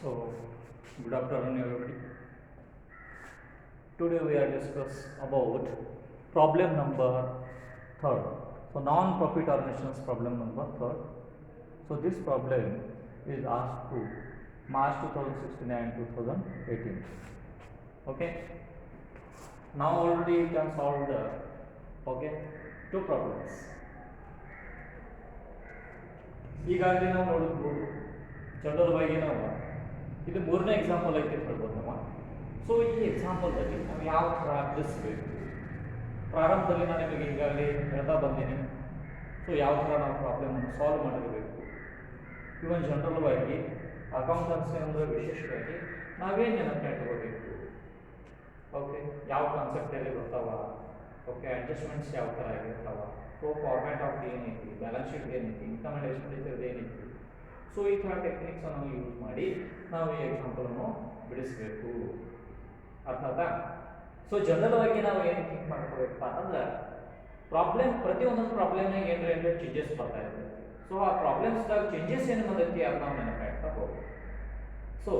So, good afternoon, everybody. Today we are discuss about problem number third. So, non-profit organizations problem number third. So, this problem is asked to March 2016 and 2018. Okay. Now already you can solve the two problems. ಈಗಾಗಲೇ ನಾವು ನೋಡಿದ್ಬೋದು general ಆಗಿ ನಾವು ಇದು ಮೂರನೇ example ಐತೆ ಅಂತ ಹೇಳ್ಬೋದು ನಾವು. ಸೊ ಈ ಎಕ್ಸಾಂಪಲ್ದಲ್ಲಿ ನಾವು ಯಾವ ಥರ ಬಿಡಿಸ್ಬೇಕು, ಪ್ರಾರಂಭದಲ್ಲಿ ನಾನು ನಿಮಗೆ ಈಗಾಗಲೇ ಹೇಳ್ತಾ ಬಂದೀನಿ. ಸೊ ಯಾವ ಥರ ನಾವು ಪ್ರಾಬ್ಲಮನ್ನು ಸಾಲ್ವ್ ಮಾಡಿರಬೇಕು. ಇವನ್ ಜನರಲ್ ಆಗಿ ಅಕೌಂಟೆನ್ಸಿ ಅಂದರೆ ವಿಶೇಷವಾಗಿ ನಾವೇನು ನೆನಪು ಇಟ್ಕೋಬೇಕು, ಯಾವ ಕಾನ್ಸೆಪ್ಟಲ್ಲಿ ಬರ್ತಾವ, ಅಡ್ಜಸ್ಟ್ಮೆಂಟ್ಸ್ ಯಾವ ಥರ ಆಗಿರ್ತಾವ, ಫಾರ್ಮ್ಯಾಟ್ ಆಫ್ ಏನೈತಿ, ಬ್ಯಾಲೆನ್ಸ್ ಶೀಟ್ ಏನೈತಿ, ಇನ್ಕಮ್ ಆ್ಯಂಡ್ ಎಕ್ಸ್ಪೆಂಡಿಚರ್ ಏನೈತಿ. ಸೊ ಈ ಥರ ಟೆಕ್ನಿಕ್ಸನ್ನು ಯೂಸ್ ಮಾಡಿ ನಾವು ಈ ಎಕ್ಸಾಂಪಲನ್ನು ಬಿಡಿಸಬೇಕು. ಅರ್ಥ ಆಯ್ತಾ? ಸೊ ಜನರಲ್ ಆಗಿ ನಾವು ಏನು ಥಿಂಕ್ ಮಾಡ್ಕೋಬೇಕಪ್ಪ ಅಂತಂದ್ರೆ ಪ್ರತಿಯೊಂದೊಂದು ಪ್ರಾಬ್ಲಮ್ನಾಗ ಏನಾರ ಚೇಂಜಸ್ ಬರ್ತಾ ಇರ್ತೈತಿ. ಸೊ ಆ ಪ್ರಾಬ್ಲಮ್ಸ್ದಾಗ ಚೇಂಜಸ್ ಏನು ಬಂದೈತಿ ಅದು ನಾವು ನೆನಪಾಗ್ತಾ ಹೋಗ್ಬೇಕು. ಸೊ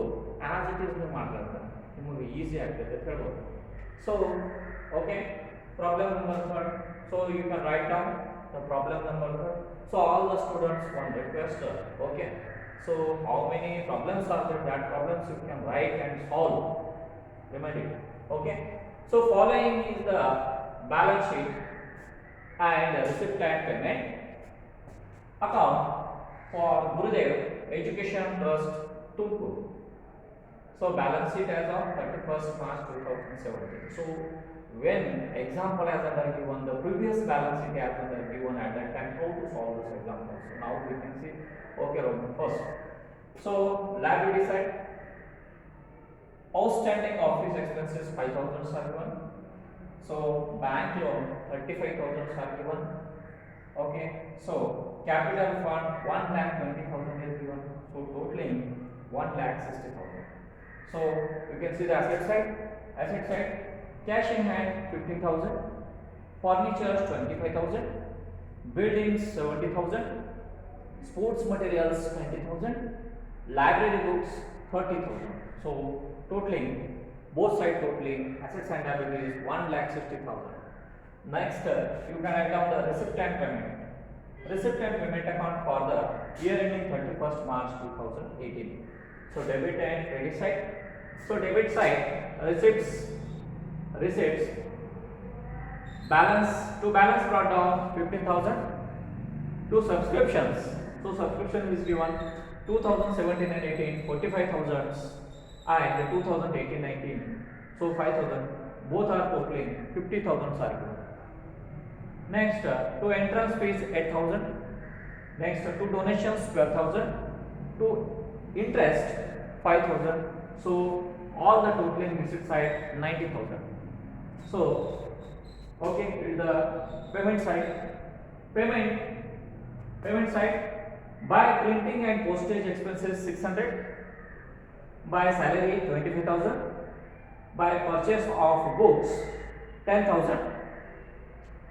ಆ್ಯಸ್ ಇಟ್ ಈಸ್ ನೀವು ಮಾಡ್ಲಾರ್ದ ನಿಮಗೆ ಈಸಿ ಆಗ್ತೈತೆ ಅಂತ ಹೇಳ್ಬೋದು. So problem number third. So you can write down the problem number third. So all the students one request. So how many problems are there? That problems you can write and solve. Remind it. So following is the balance sheet and receipt and payment account for Gurudev Education Trust Tumkur. So balance sheet as of 31st March 2017. So when example as under given, the previous balance sheet as under given at that time, how to solve this example. So now we can see, first. So liability side, outstanding office expenses 5,000 are given. So bank loan 35,000 are given. So capital fund 1,20,000 is given. So totaling 1,60,000. So you can see the asset side. Cash in hand 15,000, furniture 25,000, buildings 70,000, sports materials 20,000, library books 30,000. So totaling both sides totaling assets and liabilities 1,60,000. Next, you can write down the receipt and payment. Receipt and payment account for the year ending 31st March 2018. So debit and credit side. So debit side receipts balance brought down 15,000. To subscriptions, so subscription is given 2017 and 18 45,000 and 2018-19 so 5,000, both are totaling 50,000 are given. Next, to entrance fees 8,000. Next, to donations 12,000. To interest 5,000. So all the totaling receipt side 90,000. So the payment side, by printing and postage expenses 600, by salary 25,000, by purchase of books 10,000,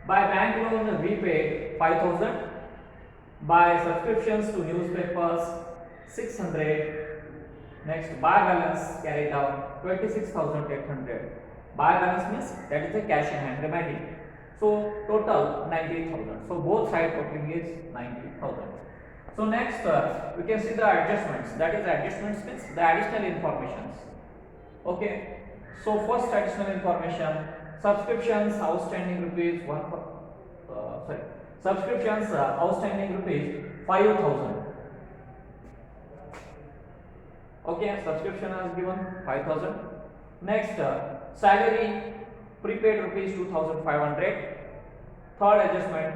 by bank loan we paid 5,000, by subscriptions to newspapers 600. Next, by balance carried out 26,800. By balance means that is the cash in hand remaining. So total 90,000. So both side totaling is 90,000. So next, we can see the adjustments. That is adjustments means the additional informations. So first additional information: subscriptions outstanding rupees outstanding rupees 5,000. Subscription is given 5,000. Next, salary prepaid rupees 2,500. Third adjustment: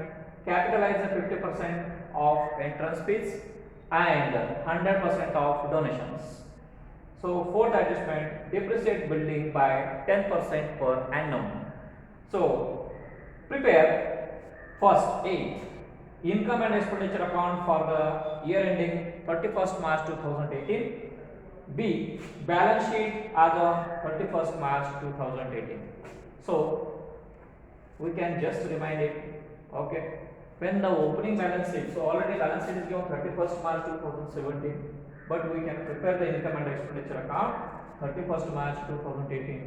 capitalize the 50% of entrance fees and 100% of donations. So fourth adjustment: depreciate building by 10% per annum. So prepare first A, income and expenditure account for the year ending 31st March 2018. B, balance sheet as of 31st March 2018. So we can just remind it. When the opening balance sheet, so already balance sheet is given 31st March 2017. but we can prepare the income and expenditure account 31st March 2018.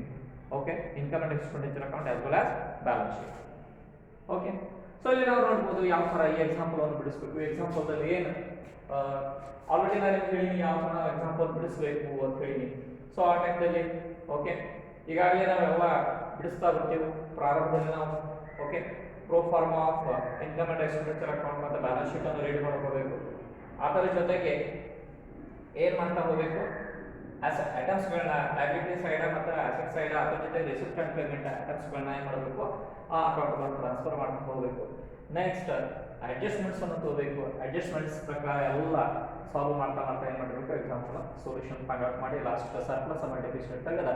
Okay, income and expenditure account as well as balance sheet. Okay, so ಇಲ್ಲಿ ನಾವು ನೋಡ್ಬೋದು ಯಾವ ಥರ ಈ ಎಕ್ಸಾಂಪಲನ್ನು ಬಿಡಿಸ್ಬೇಕು. ಈ ಎಕ್ಸಾಂಪಲ್ದಲ್ಲಿ ಏನು already ನಾನು ನಿಮ್ಗೆ ಹೇಳೀನಿ ಯಾವ ಥರ ನಾವು ಎಕ್ಸಾಂಪಲ್ ಬಿಡಿಸ್ಬೇಕು ಅಂತ ಹೇಳೀನಿ. ಸೊ ಆ ಟೈಮ್ದಲ್ಲಿ ಓಕೆ ಈಗಾಗಲೇ ನಾವೆಲ್ಲ ಬಿಡಿಸ್ತಾ ಬರ್ತೀವಿ ಪ್ರಾರಂಭದಲ್ಲಿ ನಾವು. Okay, pro pharma of income and expenditure account ಮತ್ತು ಬ್ಯಾಲೆನ್ಸ್ ಶೀಟ್ ಅನ್ನು ರೆಡಿ ಮಾಡ್ಕೋಬೇಕು. ಅದರ ಜೊತೆಗೆ ಏನು ಮಾಡ್ತಾ ಹೋಗಬೇಕು, ಐಟಮ್ಸ್ಗಳನ್ನ ಲಯಬಿಲಿಟಿ ಸೈಡ್ ಮತ್ತು ಅಸೆಟ್ ಸೈಡ್ ಅದ್ರ ಜೊತೆ ರಿಸಿಪ್ಟ್ ಅಂಡ್ ಪೇಮೆಂಟ್ ಐಟಮ್ಸ್ಗಳನ್ನ ಏನು ಮಾಡಬೇಕು, ಆ ಅಕೌಂಟ್ಗಳನ್ನು ಟ್ರಾನ್ಸ್ಫರ್ ಮಾಡ್ತಾ ಹೋಗಬೇಕು. ನೆಕ್ಸ್ಟ್ ಅಡ್ಜಸ್ಟ್ಮೆಂಟ್ಸ್ ಅನ್ನು ತಗೋಬೇಕು. ಅಡ್ಜಸ್ಟ್ಮೆಂಟ್ಸ್ ಪ್ರಕಾರ ಎಲ್ಲ ಸಾಲ್ವ್ ಮಾಡ್ತಾ ಏನು ಮಾಡಬೇಕು, ಎಕ್ಸಾಂಪಲ್ ಸೊಲ್ಯೂಷನ್ ಫೈಂಡ್ ಔಟ್ ಮಾಡಿ ಲಾಸ್ಟ್ ಸರ್ಪ್ಲಸ್ ಅನ್ನು ಡೆಫಿಸಿಟ್ ತೆಗೆದ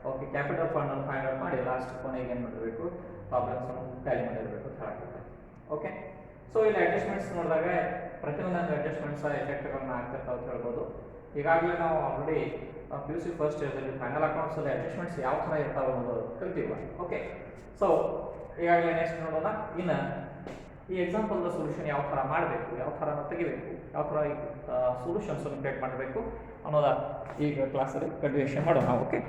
ಓಕೆ ಕ್ಯಾಪಿಟಲ್ ಫಂಡ್ ಅನ್ನು ಫೈಂಡ್ ಔಟ್ ಮಾಡಿ ಲಾಸ್ಟ್ ಕೊನೆಗೆ ಏನು ಮಾಡಬೇಕು, ಪ್ರಾಬ್ಲಮ್ಸ್ ಅನ್ನು ಟ್ಯಾಲಿ ಮಾಡಿರಬೇಕು ಅಂತ ಹೇಳ್ತಾರೆ. ಓಕೆ, ಸೊ ಇಲ್ಲಿ ಅಡ್ಜಸ್ಟ್ಮೆಂಟ್ಸ್ ನೋಡಿದಾಗ ಪ್ರತಿಯೊಂದೊಂದು ಅಡ್ಜಸ್ಟ್ಮೆಂಟ್ಸ್ ಎಫೆಕ್ಟ್ಗಳನ್ನ ಆಗ್ತಿರ್ತಾವೆ ಅಂತ ಹೇಳ್ಬೋದು. ಈಗಾಗಲೇ ನಾವು already P U C first ಇಯರ್ದಲ್ಲಿ ಫೈನಲ್ ಅಕೌಂಟ್ಸಲ್ಲಿ ಅಡ್ಜಸ್ಟ್ಮೆಂಟ್ಸ್ ಯಾವ ಥರ ಇರ್ತಾವೆ ಅನ್ನೋದು ಕಲ್ತೀವಿ. ಓಕೆ, ಸೊ ಈಗಾಗಲೇ ನೆಕ್ಸ್ಟ್ ನೋಡೋಣ ಇನ್ನು ಈ ಎಕ್ಸಾಂಪಲ್ದ ಸೊಲ್ಯೂಷನ್ ಯಾವ ಥರ ಮಾಡಬೇಕು, ಯಾವ ಥರ ತೆಗಿಬೇಕು, ಯಾವ ಥರ ಸೊಲ್ಯೂಷನ್ಸ್ ಅನ್ನು ಕ್ರಿಯೇಟ್ ಮಾಡಬೇಕು ಅನ್ನೋದ ಈಗ ಕ್ಲಾಸಲ್ಲಿ ಕಂಟಿನ್ಯೂಷನ್ ಮಾಡೋಣ. Okay,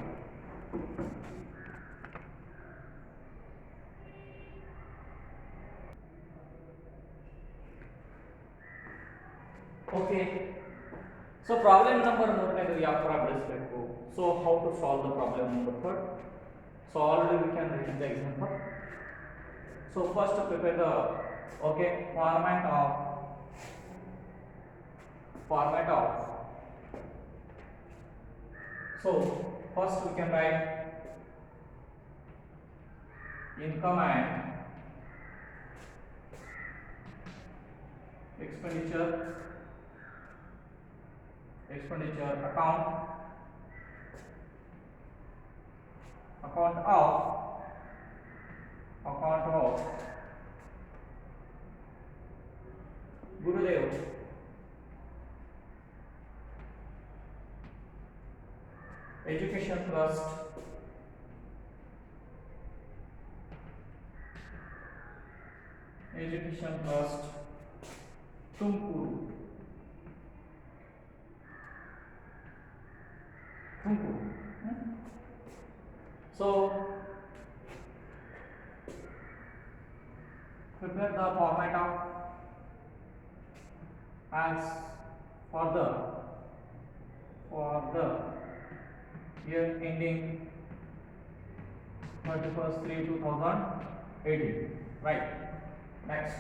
okay, so problem number 3 ಯಾವ ಥರ ಬಿಡಿಸಬೇಕು. So how to solve the problem number 3. So already we can read the example. So first prepare the okay format of so first we can write income and expenditure account of Gurudev Education Trust Tuмкuru. So prepare the format of as for the year ending 31/3/2018. Right. Next.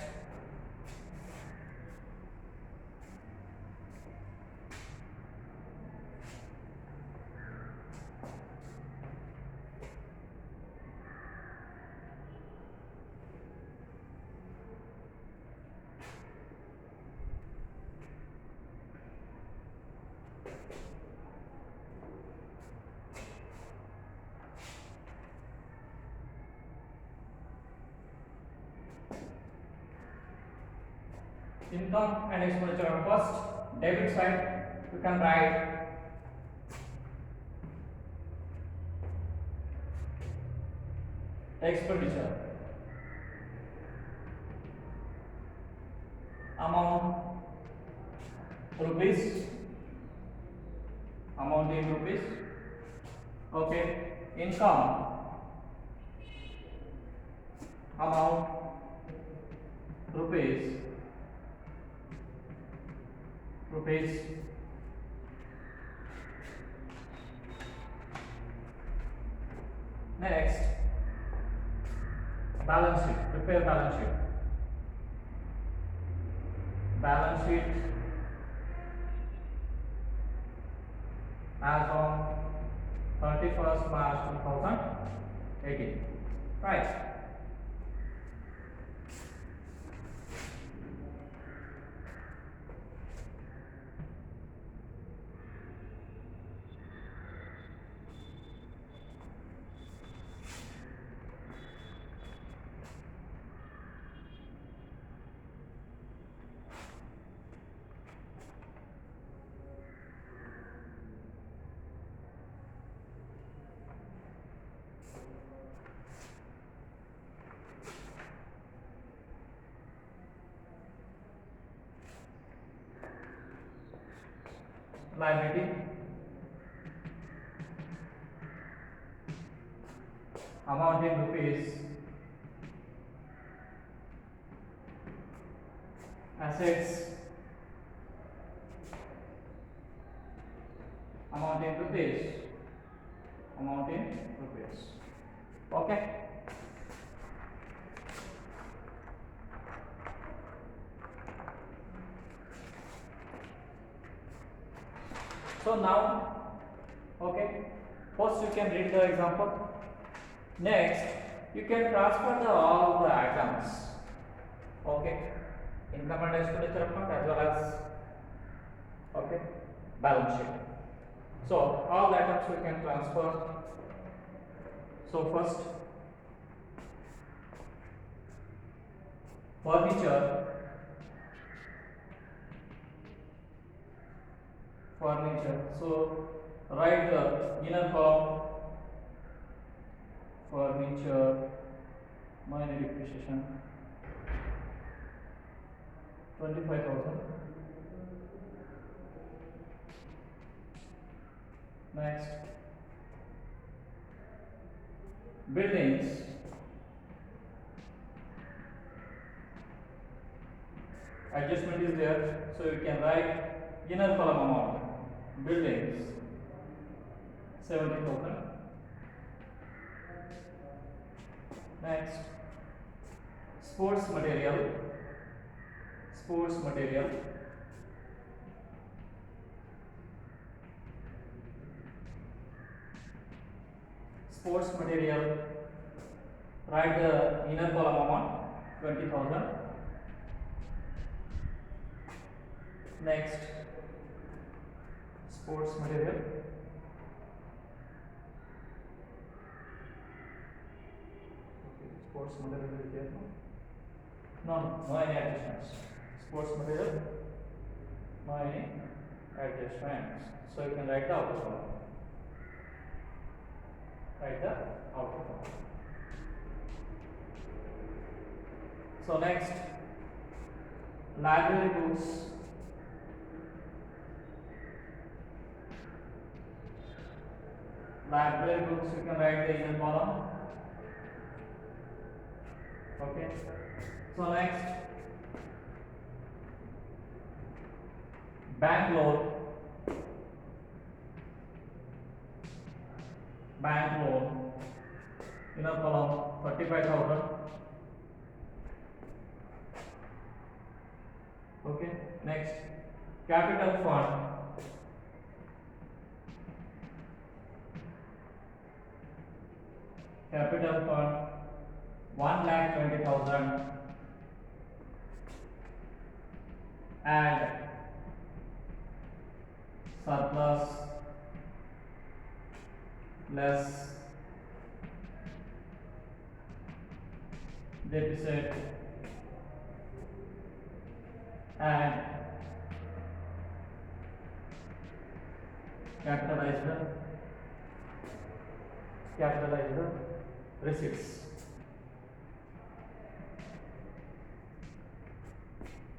Income and expenditure on first debit side you can write expenditure amount rupees, amount in rupees. Okay, income amount rupees. Next, balance sheet. Prepare balance sheet. As on 31st March 2018. Right. liability amount in rupees, assets amount in rupees, okay. So now, okay, first you can read the example. Next, you can transfer all the items, okay, income and expenditure account as well as, okay, balance sheet. So all the items we can transfer. So first, furniture. So write the inner column, furniture, minor depreciation, 25,000. Next, buildings, adjustment is there, so you can write inner column amount, buildings, 70,000. Next, sports material, write the inner column amount, 20,000. Next, sports material, is there? No any adjustments. Sports material, no any adjustments. So you can write the outer column. So next, library books, you can write the inner column, okay. So next, bank loan, inner column, 35,000. Okay. Next, capital fund, capital fund 1,20,000 and surplus less deficit and capitalize the receipts.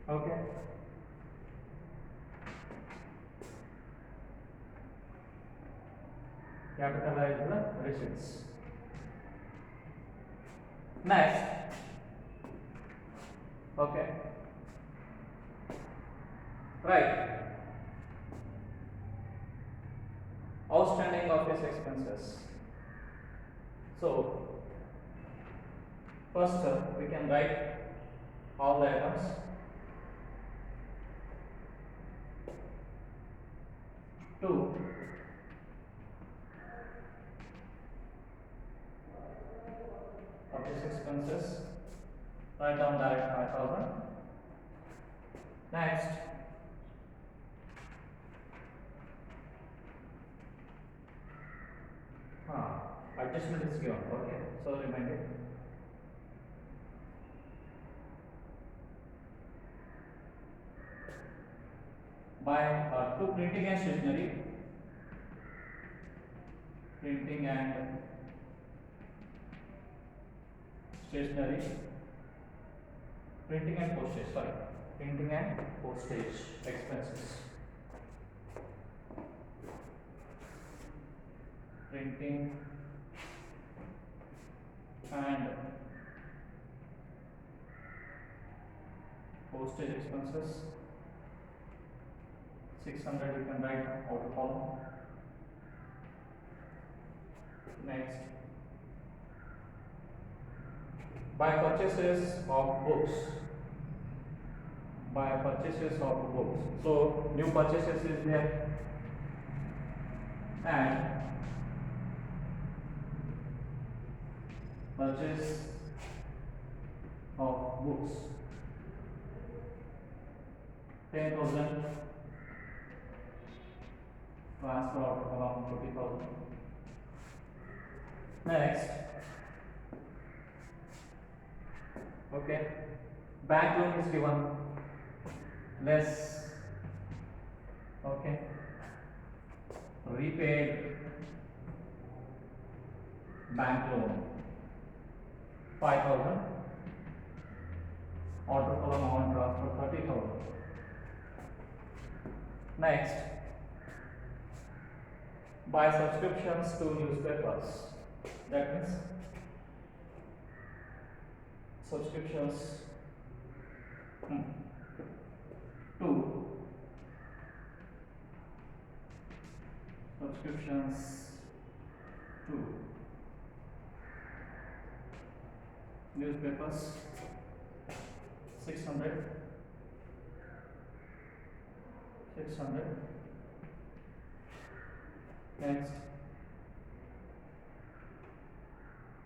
Okay. Capitalize the receipts. Next, okay, right, outstanding office expenses. So first we can write all the items. Two, office expenses, write down direct 5,000. Next, adjustment is given, okay, so remind it. By to printing and stationery, printing and postage expenses. printing and postage expenses 600 you can write outer column. Next, by purchases of books. By purchases of books. So new purchases is there, and purchase of books 10,000 transfer out around 40,000. Next, okay, bank loan is given less, okay, repaid bank loan 5,000, auto column amount transfer 30,000. Next, by subscriptions to newspapers, that means subscriptions to newspapers 600. Next,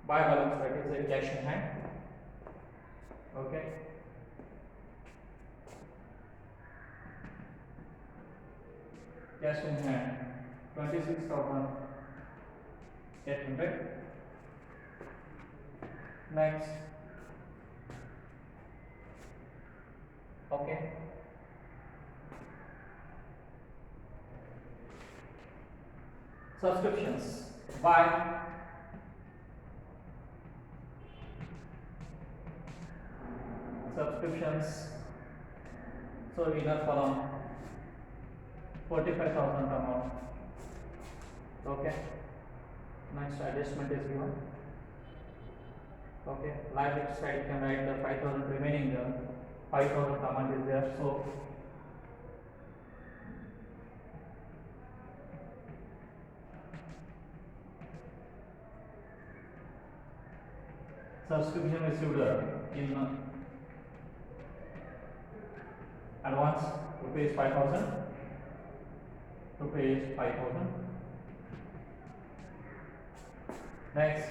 by balance, that is a cash in hand, okay. Cash in hand 26,800. Next, okay, subscriptions by subscriptions, so inner column 45,000 amount, okay. Next, adjustment is given, okay. Liability side you can write the 5,000 remaining, 5,000 amount is there, so subscription received in advance rupees 5,000. Next,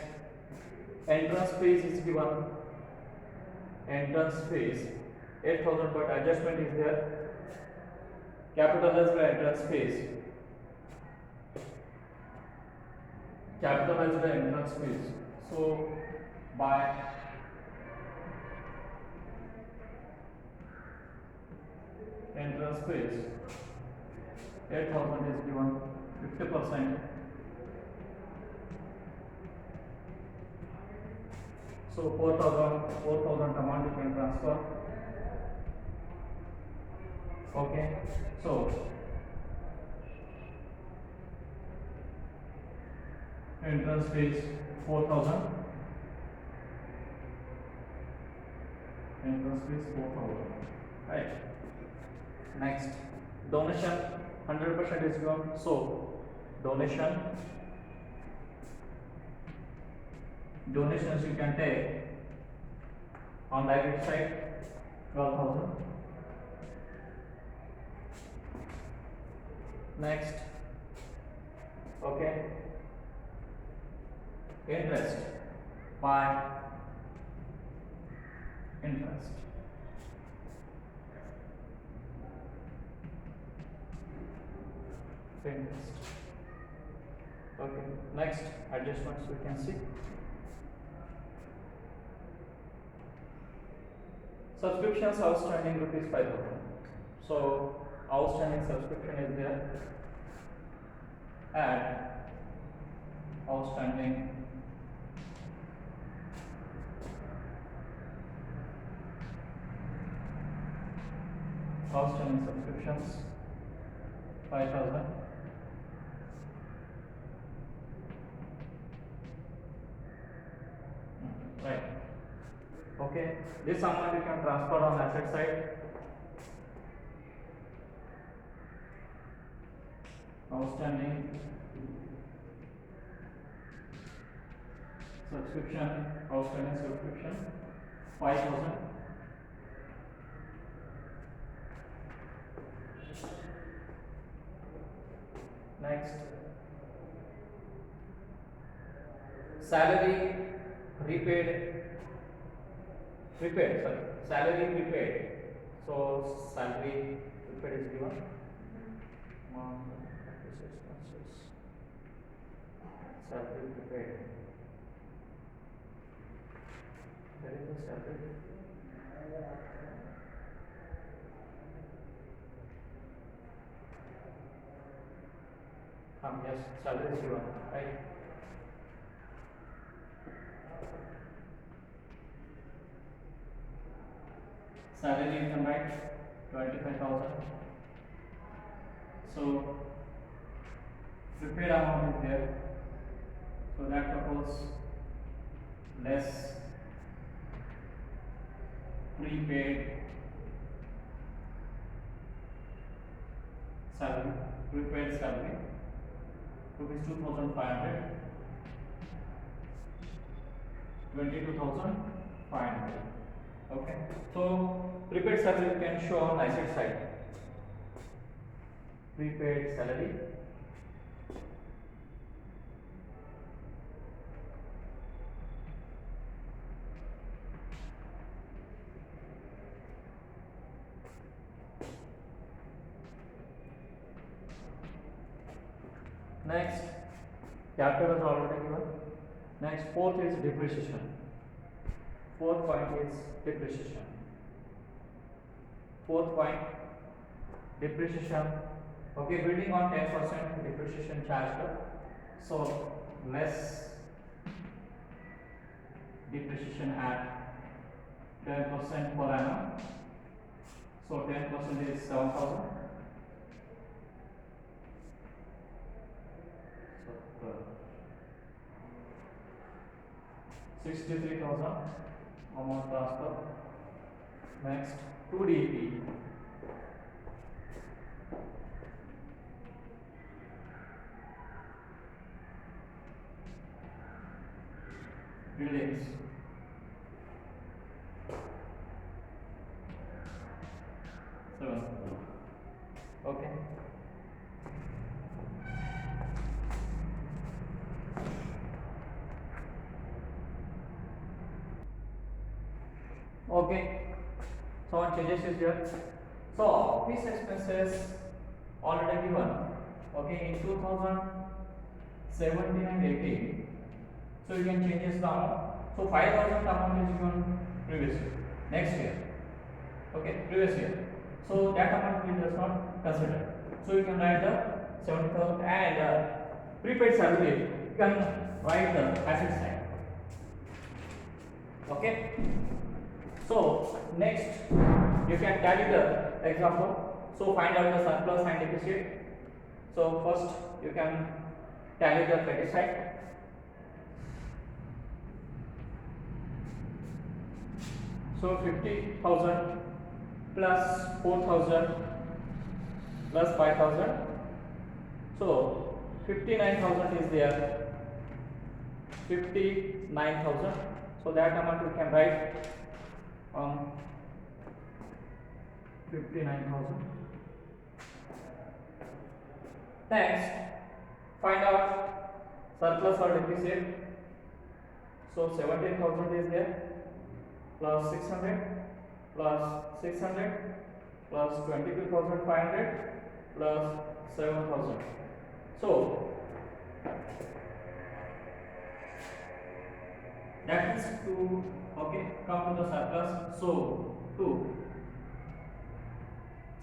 entrance fees is given. Entrance fees 8,000, but adjustment is there. Capitalized entrance fees. Capitalized entrance fees. So by entrance fees 8,000 is given 50%. So 4,000 amount you can transfer, okay. So entrance fees 4,000. Entrance fees 4,000. Right. Next, donation 100% is given. So donations you can take on liability side 12,000. Next, okay, interest by interest. Okay, next, adjustments we can see. Subscriptions outstanding rupees 5,000. So outstanding subscription is there. Add outstanding subscriptions 5,000. right? Okay, this amount you can transfer on asset side. Outstanding subscription, outstanding subscription 5,000. Next, salary salary prepaid. So salary prepaid is given. Expenses, salary prepaid. There is a salary. Yes, salary is given, right? Salary you can write 25,000. So prepaid amount is there. So that propose less prepaid salary, rupees 2,500, 22,500. Okay, so prepaid salary you can show on asset side. Prepaid salary. Next, capital is already given. Next, fourth is depreciation. Fourth point is depreciation. Fourth point, depreciation. Okay, building on 10% depreciation charged. So less depreciation at 10% per annum. So 10% is 7,000. 63,000 amount transfer. Next, 2DP. Buildings. Seven. Okay. Okay. So one changes is there. So office expenses already given. Okay, in 2017 and 18. So you can change this amount. So 5,000 amount is given previous year. Next year. Okay, previous year. So that amount we does not consider. So you can write the 70,000 and prepaid salary. You can write the asset side. Okay. So next you can tally the example. So find out the surplus and deficit. So first you can tally the credit side. So 50,000 plus 4,000 plus 5,000. So 59,000 is there. 59,000. So that amount you can write 59,000. Next, find out surplus or deficit. So 17,000 is there, plus 600, plus 600, plus 22,500, plus 7,000. So that is to come to the surplus. So to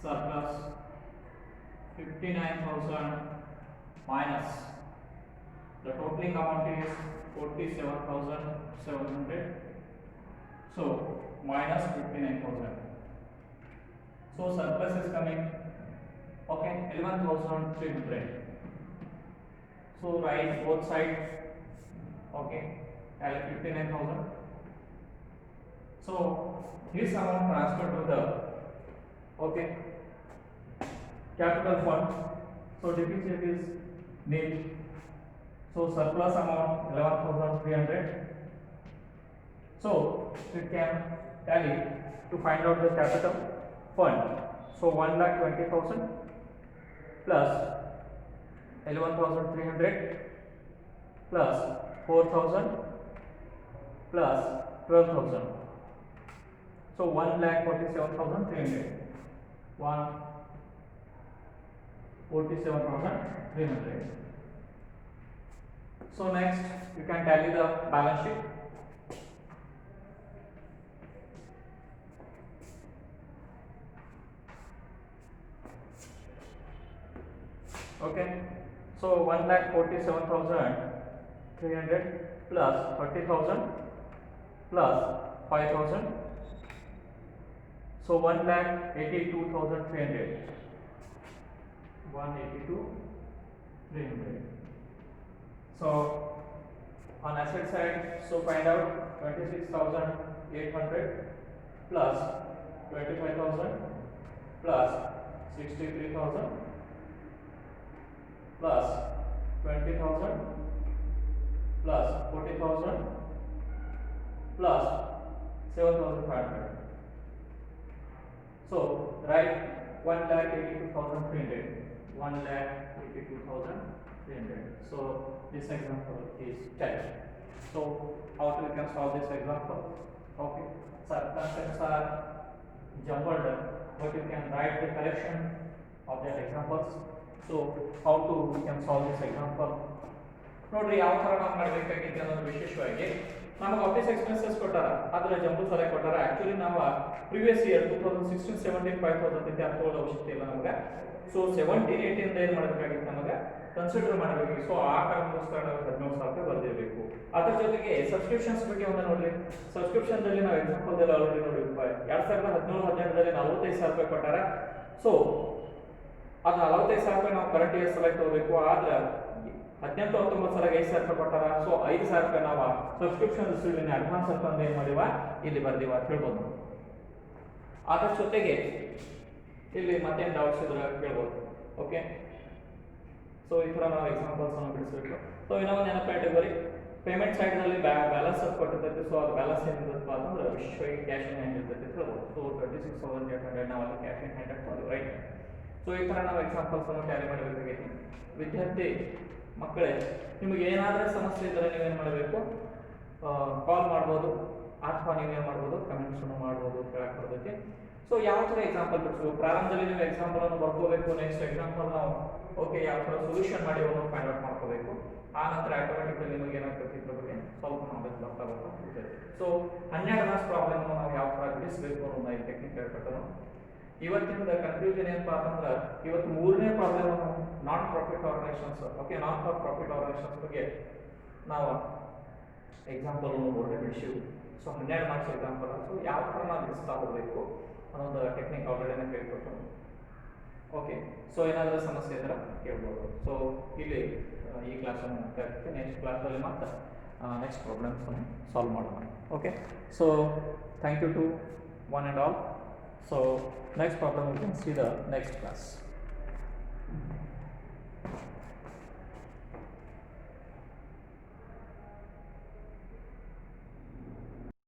surplus 59,000 minus the totaling amount is 47,700. So minus 59,000. So surplus is coming 11,300. So write both sides. Add 59,000 So this amount transferred to the okay capital fund. So deficit is nil. So surplus amount 11,300. So it can tally to find out the capital fund. So 1,20,000 plus 11,300 plus 4,000 plus 12,000. So 1,47,300. 1,47,300. So next you can tally the balance sheet. Okay, so 1,47,300 plus 30,000 plus 5,000. So 1,82,300. 182,300. So on asset side, so find out 26,800 plus 25,000 plus 63,000 plus 20,000 plus 40,000 plus 7,500. So write 1,82,300. 1,82,300. So this example is 10. So how we can solve this example? Okay, circumstances are jumbled, but you can write the correction of that examples. So how to we can solve this example? ನೋಡ್ರಿ ಯಾವ ತರ ನಾವು ಮಾಡಬೇಕಾಗಿತ್ತು ಅನ್ನೋದು ವಿಶೇಷವಾಗಿ ನಮಗೆ office expenses ಕೊಟ್ಟಾರ ಅದರ ಜಂಬಲ್ ಸಲ ಕೊಟ್ಟಾರ ಆಕ್ಚುಲಿ ನಾವು ಪ್ರಿವಿಯಸ್ ಇಯರ್ 2016 17 5000 ಅಂತ ಅರ್ಥಕೊಳ್ಳೋ ಅವಶ್ಯಕತೆ ಇಲ್ಲ ನಮಗೆ ಸೊ 17 18 ಇಂದ ಏನು ಮಾಡಬೇಕಾಗಿತ್ತು ನಮಗೆ ಕನ್ಸಿಡರ್ ಮಾಡಬೇಕು ಸೊ ಆ ಕಾರಣಕ್ಕೋಸ್ಕರ ನಾವು 17,000 ರೂಪಾಯಿ ಬರೆದಿರಬೇಕು ಅದರ ಜೊತೆಗೆ ಸಬ್ಸ್ಕ್ರಿಪ್ಷನ್ಸ್ ಬಗ್ಗೆ ಒಂದು ನೋಡ್ರಿ ಸಬ್ಸ್ಕ್ರಿಪ್ಷನ್ ದಲ್ಲಿ ನಾವು ಎಕ್ಸಾಂಪಲ್ ದಲ್ಲಿ ಆಲ್ರೆಡಿ ನೋಡಿ 2017 18 ರಲ್ಲಿ 45,000 ರೂಪಾಯಿ ಕೊಟ್ಟಾರ ಸೊ ಅದು 45,000 ರೂಪಾಯಿ ನಾವು ಕರೆಂಟ್ ಇಯರ್ ಸಲ ತಗೋಬೇಕು ಆದ್ರೆ 18 19 ಸಲ 5,000 ರೂಪಾಯಿ ಕೊಟ್ಟಾರ ಸೊ 5,000 ರೂಪಾಯಿ ನಾವು ಸಬ್ಸ್ಕ್ರಿಪ್ಷನ್ ರಿಸೀವ್ಡ್ ಅಡ್ವಾನ್ಸ್ ಅಂತ ಏನು ಮಾಡಿವ ಇಲ್ಲಿ ಬರ್ದಿವ ಅಂತ ಹೇಳ್ಬೋದು ಅದರ ಜೊತೆಗೆ ಇಲ್ಲಿ ಮತ್ತೇನು ಡೌಟ್ಸ್ ಇದ್ರೆ ಕೇಳ್ಬೋದು ಓಕೆ ಸೊ ಈ ಥರ ನಾವು ಎಕ್ಸಾಂಪಲ್ಸ್ ಅನ್ನು ಬಿಡಿಸಬೇಕು ಸೊ ಇನ್ನೊಂದು ನೆನಪಿಟ್ಟುಕೊಳ್ಳಿ ಪೇಮೆಂಟ್ ಸೈಡ್ನಲ್ಲಿ ಬ್ಯಾಲೆನ್ಸ್ ಅದು ಕೊಟ್ಟಿರ್ತೈತಿ ಸೊ ಅದು ಬ್ಯಾಲೆನ್ಸ್ ಏನಿರುತ್ತಪ್ಪ ಅಂತಂದ್ರೆ ವಿಶ್ವವಾಗಿ ಕ್ಯಾಶ್ ಇನ್ ಹ್ಯಾಂಡ್ ಇರ್ತೈತಿ ಅಂತ ಹೇಳ್ಬೋದು ಸೊ 26,800 ನಾವು ಅಲ್ಲಿ ಕ್ಯಾಶ್ ಇನ್ ಹ್ಯಾಂಡ್ ಹಾಕ್ಬೋದು ರೈಟ್ ಸೊ ಈ ಥರ ನಾವು ಎಕ್ಸಾಂಪಲ್ಸ್ ಅನ್ನು ಕ್ಯಾರಿ ಮಾಡಬೇಕಾಗೈತಿ ವಿದ್ಯಾರ್ಥಿ ಮಕ್ಕಳೇ ನಿಮಗೆ ಏನಾದರೂ ಸಮಸ್ಯೆ ಇದ್ದರೆ ನೀವೇನು ಮಾಡಬೇಕು ಕಾಲ್ ಮಾಡ್ಬೋದು ಅಥವಾ ನೀವೇನು ಮಾಡ್ಬೋದು ಕಮೆಂಟ್ಸನ್ನು ಮಾಡ್ಬೋದು ಕೇಳಕ್ಕೆ ಬರ್ತೈತಿ ಸೊ ಯಾವ ಥರ ಎಕ್ಸಾಂಪಲ್ ಬಿಡಿಸ್ಬೇಕು ಪ್ರಾರಂಭದಲ್ಲಿ ನೀವು ಎಕ್ಸಾಂಪಲನ್ನು ಬರ್ಕೋಬೇಕು ನೆಕ್ಸ್ಟ್ ಎಕ್ಸಾಂಪಲ್ ನಾವು ಓಕೆ ಯಾವ ಥರ ಸೊಲ್ಯೂಷನ್ ಮಾಡಿ ಅವನು ಫೈಂಡ್ ಔಟ್ ಮಾಡ್ಕೋಬೇಕು ಆ ನಂತರ ಆಟೋಮೆಟಿಕಲಿ ನಿಮಗೆ ಏನಾಗ್ತೈತಿ ಇದ್ರ ಬಗ್ಗೆ ಸ್ವಲ್ಪ ನಾಲೆಜ್ ಬರ್ತಾ ಹೋಗ್ತೈತಿ ಸೊ 12 ಮಾರ್ಕ್ಸ್ ಪ್ರಾಬ್ಲಮ್ ನಾವು ಯಾವ ಥರ ಬಿಡಿಸಬೇಕು ಅನ್ನೋದು ಈ ಟೆಕ್ನಿಕ್ ಹೇಳ್ಕೊಟ್ಟನು ಇವತ್ತಿನ ಕನ್ಫ್ಯೂಷನ್ ಏನಪ್ಪ ಅಂತಂದ್ರೆ ಇವತ್ತು ಮೂರನೇ problem non profit organisations okay non for profit organisations ಬಗ್ಗೆ ನಾವು ಎಕ್ಸಾಂಪಲ್ ನೋಡೋಣ ಬಿಡಿಸಿವು ಸೊ 12 ಮಾರ್ಕ್ಸ್ ಎಕ್ಸಾಂಪಲ್ ಸೊ ಯಾವ ಥರ ನಾವು ಬಿಡಿಸ್ತಾ ಹೋಗಬೇಕು ಅನ್ನೋದು ಟೆಕ್ನಿಕ್ ಆಲ್ರೆಡಿ ಹೇಳ್ಕೊಟ್ಟು ಓಕೆ ಸೊ ಏನಾದರೂ ಸಮಸ್ಯೆ ಇದ್ರೆ ಕೇಳ್ಬೋದು ಸೊ ಇಲ್ಲಿ ಈ ಕ್ಲಾಸನ್ನು ಮುಗ್ತಾ ಇರ್ತೀವಿ ನೆಕ್ಸ್ಟ್ ಕ್ಲಾಸಲ್ಲಿ ಮತ್ತೆ ನೆಕ್ಸ್ಟ್ ಪ್ರಾಬ್ಲಮ್ಸನ್ನು ಸಾಲ್ವ್ ಮಾಡೋಣ okay so thank you to one and all so next problem we can see the next class.